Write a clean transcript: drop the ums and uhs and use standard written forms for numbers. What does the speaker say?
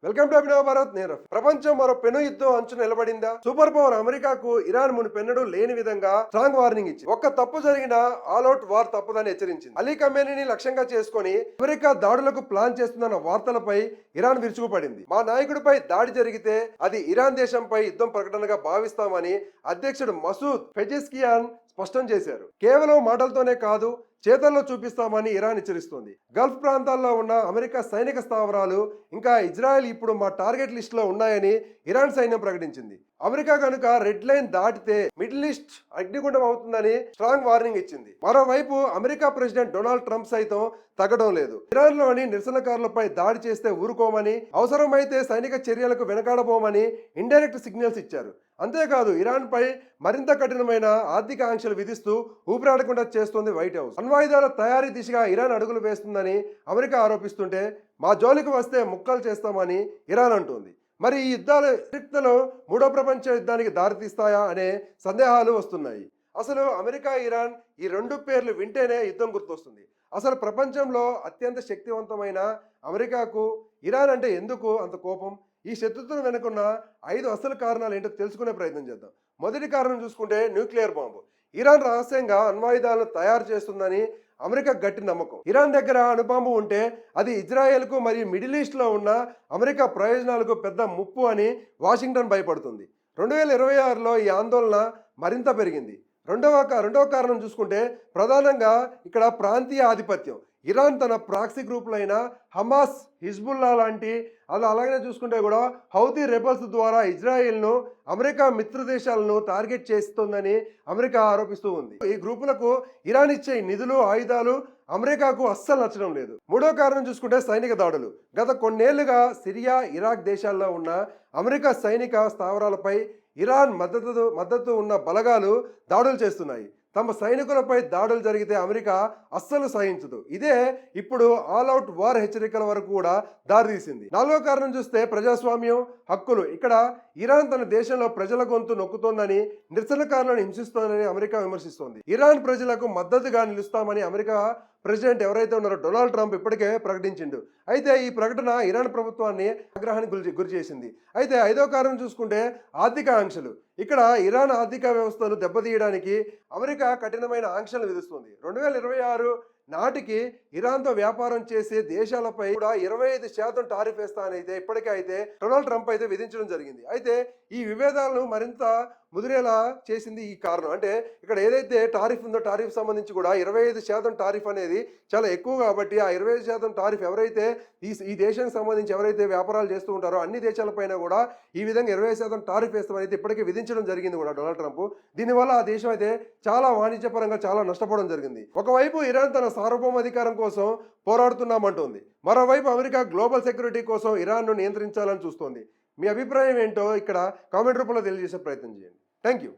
Welcome to అభినవ భారత్. నేను ప్రపంచం మరో పెను యుద్ధం అంచున నిలబడిందా? సూపర్ పవర్ అమెరికాకు ఇరాన్ మునిపెన్నడూ లేని విధంగా స్ట్రాంగ్ వార్నింగ్ ఇచ్చింది. ఒక్క తప్పు జరిగినా ఆల్ అవుట్ వార్ తప్పదని హెచ్చరించింది. అలీ ఖమేనీని లక్ష్యంగా చేసుకుని అమెరికా దాడులకు ప్లాన్ చేస్తుందన్న వార్తలపై ఇరాన్ విరుచుకుపడింది. మా నాయకుడిపై దాడి జరిగితే అది ఇరాన్ దేశంపై యుద్ధం ప్రకటనగా భావిస్తామని అధ్యక్షుడు మసూద్ పెజెస్కియాన్ స్పష్టం చేశారు. కేవలం మాటలతోనే కాదు, చేతల్లో చూపిస్తామని ఇరాన్ హెచ్చరిస్తోంది. గల్ఫ్ ప్రాంతాల్లో ఉన్న అమెరికా సైనిక స్థావరాలు ఇంకా ఇజ్రాయెల్ ఇప్పుడు మా టార్గెట్ లిస్ట్ లో ఉన్నాయని ఇరాన్ సైన్యం ప్రకటించింది. అమెరికా కనుక రెడ్ లైన్ దాటితే మిడిల్ ఈస్ట్ అగ్నిగుండం అవుతుందని స్ట్రాంగ్ వార్నింగ్ ఇచ్చింది. మరోవైపు అమెరికా ప్రెసిడెంట్ డొనాల్డ్ ట్రంప్ సైతం తగ్గడం లేదు. ఇరాన్ లోని నిరసనకారులపై దాడి చేస్తే ఊరుకోమని, అవసరమైతే సైనిక చర్యలకు వెనకాడబోమని ఇండైరెక్ట్ సిగ్నల్స్ ఇచ్చారు. అంతేకాదు, ఇరాన్ పై మరింత కఠినమైన ఆర్థిక ఆంక్షలు విధిస్తూ ఊపిరాడకుండా చేస్తోంది వైట్ హౌస్. అణ్వాయుధాల తయారీ దిశగా ఇరాన్ అడుగులు వేస్తుందని అమెరికా ఆరోపిస్తుంటే, మా జోలికి వస్తే ముక్కలు చేస్తామని ఇరాన్ అంటోంది. మరి ఈ యుద్ధాలు చరిత్రలో మూడో ప్రపంచ యుద్ధానికి దారితీస్తాయా అనే సందేహాలు వస్తున్నాయి. అసలు అమెరికా, ఇరాన్ ఈ రెండు పేర్లు వింటేనే యుద్ధం గుర్తొస్తుంది. అసలు ప్రపంచంలో అత్యంత శక్తివంతమైన అమెరికాకు ఇరాన్ అంటే ఎందుకు అంత కోపం? ఈ శత్రుత్వం వెనుకున్న 5 అసలు కారణాలు ఏంటో తెలుసుకునే ప్రయత్నం చేద్దాం. మొదటి కారణం చూసుకుంటే న్యూక్లియర్ బాంబు. ఇరాన్ రహస్యంగా అణ్వాయుధాలను తయారు చేస్తుందని అమెరికా గట్టి నమ్మకం. ఇరాన్ దగ్గర అణుబాంబు ఉంటే అది ఇజ్రాయెల్కు మరియు మిడిల్ ఈస్ట్లో ఉన్న అమెరికా ప్రయోజనాలకు పెద్ద ముప్పు అని వాషింగ్టన్ భయపడుతుంది. 2026లో ఈ ఆందోళన మరింత పెరిగింది. రెండవ కారణం చూసుకుంటే ప్రధానంగా ఇక్కడ ప్రాంతీయ ఆధిపత్యం. ఇరాన్ తన ప్రాక్సీ గ్రూపులైన హమాస్, హిజ్బుల్లా లాంటి అలాగనే చూసుకుంటే కూడా హౌతీ రెబల్స్ ద్వారా ఇజ్రాయెల్ను, అమెరికా మిత్ర దేశాలను టార్గెట్ చేస్తుందని అమెరికా ఆరోపిస్తూ ఉంది. ఈ గ్రూపులకు ఇరాన్ ఇచ్చే నిధులు, ఆయుధాలు అమెరికాకు అస్సలు నచ్చడం లేదు. మూడో కారణం చూసుకుంటే సైనిక దాడులు. గత కొన్నేళ్లుగా సిరియా, ఇరాక్ దేశాల్లో ఉన్న అమెరికా సైనిక స్థావరాలపై ఇరాన్ మద్దతు ఉన్న బలగాలు దాడులు చేస్తున్నాయి. తమ సైనికులపై దాడులు జరిగితే అమెరికా అస్సలు సహించదు. ఇదే ఇప్పుడు ఆల్ అవుట్ వార్ హెచ్చరికల వరకు కూడా దారితీసింది. నాలుగో కారణం చూస్తే ప్రజాస్వామ్యం, హక్కులు. ఇక్కడ ఇరాన్ తన దేశంలో ప్రజల గొంతు నొక్కుతోందని, నిరసనకారులను హింసిస్తోందని అమెరికా విమర్శిస్తోంది. ఇరాన్ ప్రజలకు మద్దతుగా నిలుస్తామని అమెరికా ప్రెసిడెంట్ ఎవరైతే ఉన్నారో డొనాల్డ్ ట్రంప్ ఇప్పటికే ప్రకటించిండు. అయితే ఈ ప్రకటన ఇరాన్ ప్రభుత్వాన్ని ఆగ్రహానికి గురి చేసింది. అయితే 5వ కారణం చూసుకుంటే ఆర్థిక ఆంక్షలు. ఇక్కడ ఇరాన్ ఆర్థిక వ్యవస్థను దెబ్బతీయడానికి అమెరికా కఠినమైన ఆంక్షలు విధిస్తుంది. 2026 నాటికి ఇరాన్తో వ్యాపారం చేసే దేశాలపై కూడా 25% టారిఫ్ వేస్తానైతే ఇప్పటికే అయితే డొనాల్డ్ ట్రంప్ అయితే విధించడం జరిగింది. అయితే ఈ విభేదాలను మరింత ముదిరేలా చేసింది ఈ కారణం. అంటే ఇక్కడ ఏదైతే టారిఫ్ ఉందో టారిఫ్ సంబంధించి కూడా 25% టారిఫ్ అనేది చాలా ఎక్కువ కాబట్టి ఆ 25% టారిఫ్ ఎవరైతే ఈ దేశానికి సంబంధించి ఎవరైతే వ్యాపారాలు చేస్తూ ఉంటారో అన్ని దేశాలపైన కూడా ఈ విధంగా 20% టారిఫ్ వేస్తామని అయితే ఇప్పటికే విధించడం జరిగింది కూడా డొనాల్డ్ ట్రంప్. దీనివల్ల ఆ దేశం అయితే చాలా వాణిజ్యపరంగా చాలా నష్టపోవడం జరిగింది. ఒకవైపు ఇరాన్ తన సార్వభౌమాధికారం కోసం పోరాడుతున్నామంటోంది. మరోవైపు అమెరికా గ్లోబల్ సెక్యూరిటీ కోసం ఇరాన్ను నియంత్రించాలని చూస్తోంది. మీ అభిప్రాయం ఏంటో ఇక్కడ కామెంట్ రూపంలో తెలియజేసే ప్రయత్నం చేయండి. Thank you.